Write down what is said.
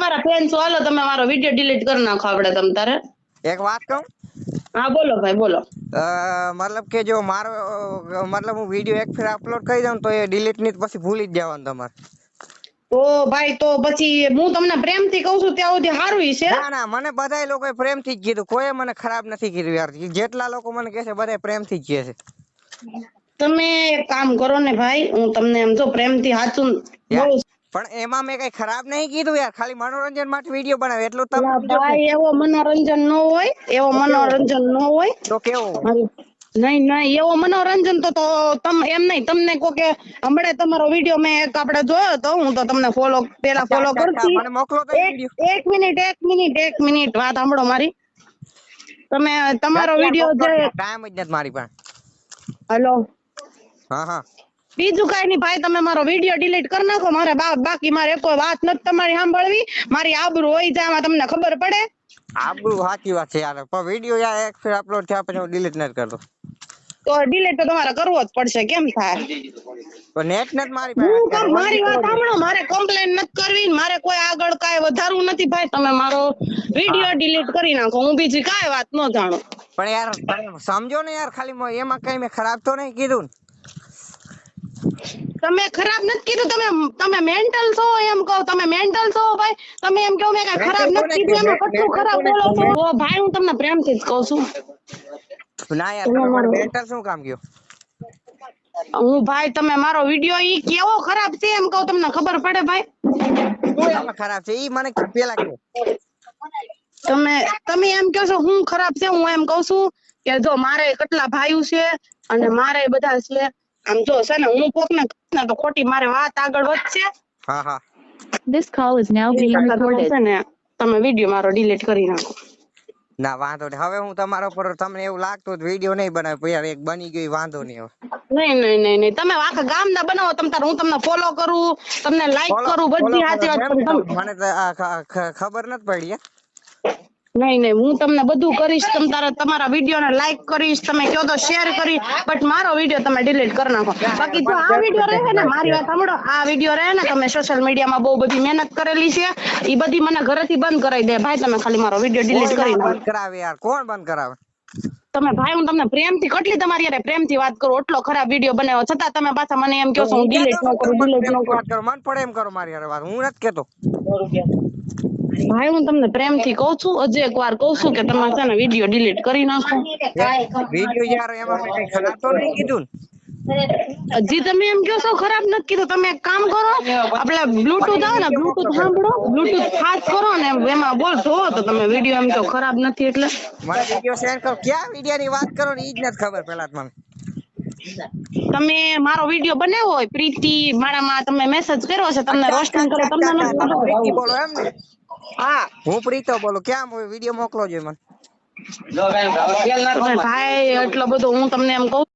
મારા ફેન છો, હાલો તમે મારો વિડિયો ડિલીટ કરી નાખો આપણે તમ તારે. એક વાત કહું? હા બોલો ભાઈ બોલો. મતલબ કે જો મારો મતલબ હું વિડિયો એક ફેર અપલોડ કરી દઉં તો એ ડિલીટ ની પછી ભૂલી જ જવાનું તમારે. તો ભાઈ તો પછી હું તમને પ્રેમથી કહું છું ત્યાં સુધી સારું છે. ના ના, મને બધાય લોકોએ પ્રેમથી જ કીધું, કોઈ મને ખરાબ નથી કીધું યાર. જેટલા લોકો મને કહે છે બધાય પ્રેમથી જ કહે છે. તમે એક કામ કરો ને ભાઈ, હું તમને એમ જો પ્રેમથી સાચું યાર બોલું. પણ એમાં મેં કઈ ખરાબ નહીં કીધું યાર, ખાલી મનોરંજન માટે વિડિયો બનાવે એટલું તમે સમજો. ભાઈ એવો મનોરંજન ન હોય, એવો મનોરંજન ન હોય. તો કેવો? નહીં નહીં, એવો મનોરંજન તો તમે એમ નહીં, તમને કહો કે હમણાં તમારો વિડિયો મેં એક આપણે જોયો તો, હું તો તમને પેલા ફોલો કરતી. મને મોકલો તો વિડિયો. એક મિનિટ વાત સાંભળો મારી. તમે તમારો વિડિયો જે ટાઈમ જ નથી મારી પાસે. હેલો, હા હા, બીજું કઈ નહીં ભાઈ, તમે મારો વિડિયો ડિલીટ કરી નાખો. મારે બાકી મારે કોઈ વાત નથી તમારી સાંભળવી. મારી આબરૂ હોય જાય એમાં તમને ખબર પડે. આબરૂ સાચી વાત છે યાર, પણ વિડિયો યાર એક ફેર અપલોડ થયા પછી હું ડિલીટ નથી કરતો. તો ડિલીટ તો તમારે કરવો જ પડશે, કેમ થાય? તો નેટ નથી મારી પાસે. મારી વાત સાંભળો, મારે કમ્પ્લેન નથી કરવી, મારે કોઈ આગળ કાંઈ વધારવું નથી ભાઈ. તમે મારો વિડિયો ડિલીટ કરી નાખો, હું બીજી કાંઈ વાત ન જાણું. પણ યાર તમે સમજો ને યાર, ખાલી એમાં કઈ મેં ખરાબ તો નહીં કીધું ને. તમે ખરાબ નથી કીધું, તમે મેન્ટલ છો એમ કહો. તમે મેન્ટલ છો ભાઈ, તમે એમ કહો મેં કઈ ખરાબ નથી કીધું, એમાં કેટલું ખરાબ બોલો છો. તો ભાઈ હું તમને પ્રેમથી જ કહું છું. ના યાર, તમે મને મેન્ટલ શું કામ કયો? હું ભાઈ તમે મારો વિડિયો ઈ કેવો ખરાબ છે એમ કહું, તમને ખબર પડે ભાઈ. શું ખરાબ છે ઈ મને પેલા કહો. તમે એમ કહો છો હું ખરાબ છે, હું એમ કહું છું કે જો મારે કેટલા ભાઈઓ છે અને મારે બધા છે. આમ જો છે ને, હું કોક ને તો ખોટી મારે વાત આગળ વધશે. હા હા, This call is now being recorded. છે ને, તમે વિડિયો મારો ડિલીટ કરી નાખો. ના વાંધો નહીં. હવે હું તમારા ઉપર તમને એવું લાગતું હોય વિડિયો નહીં બનાવ્યો યાર, એક બની ગયો વાંધો નહીં. હવે નહીં, તમે આખા ગામના બનાવો તમ તાર, હું તમને ફોલો કરું, તમને લાઈક કરું, બધી સાચી વાત કરું. મને તો ખબર નથી પડી. નહીં હું તમને બધું કરીશ, તમ તારે તમારા વિડિયો ને લાઈક કરીશ, તમે કહો તો શેર કરી, બટ મારો વિડિયો તમે ડિલીટ કરી નાખો. બાકી જો આ વિડિયો રહે ને, મારી વાત સાંભળો, આ વિડિયો રહે ને, તમે સોશિયલ મીડિયામાં બહુ બધી મહેનત કરેલી છે, એ બધી મને ઘરેથી બંધ કરાવી દે ભાઈ. તમે ખાલી મારો વિડિયો ડિલીટ કરી નાખો. બંધ કરાવે યાર, કોણ બંધ કરાવે? તમે ભાઈ, હું તમને પ્રેમથી કેટલી તમારી યાર પ્રેમથી વાત કરું, એટલો ખરાબ વિડિયો બનાવ્યો છતાં તમે પાછા મને એમ કહો છો હું ડિલીટ ન કરું, ડિલીટ ન કરું. મન પડે એમ કરો મારી યાર વાત, હું નથી કેતો. ભાઈ હું તમને પ્રેમથી કહું છું, હજી એક વાર કહું છું કે તમે છે ને વિડિયો ડિલીટ કરી નાખો. વિડિયો યાર એમાં મેં કઈ ખરાબ તો નહીં કીધું ને. હજી તમે એમ કહો છો ખરાબ નથી કીધું. તમે એક કામ કરો, આપણે બ્લુટૂથ આવે ને, બ્લુટૂથ સાંભળો, બ્લુટૂથ ફાસ્ટ કરો ને, એમાં બોલ જોવો તો તમે વિડિયો એમ તો ખરાબ નથી. એટલે મને વિડિયો સેન્ડ કરો. ક્યાં વિડિયો ની વાત કરો ને ઈ જ નથી ખબર પેલા મને. તમે મારો વિડિયો બનાવ્યો હોય પ્રીતિ મારામાં, તમે મેસેજ કર્યો છે, તમને રોસ્ટિંગ કરે, તમને નથી પ્રીતિ બોલો એમ ને? હા હું પ્રીતો બોલું. ક્યાં વિડિયો મોકલો છો મને? ભાઈ એટલો બધો હું તમને એમ કહું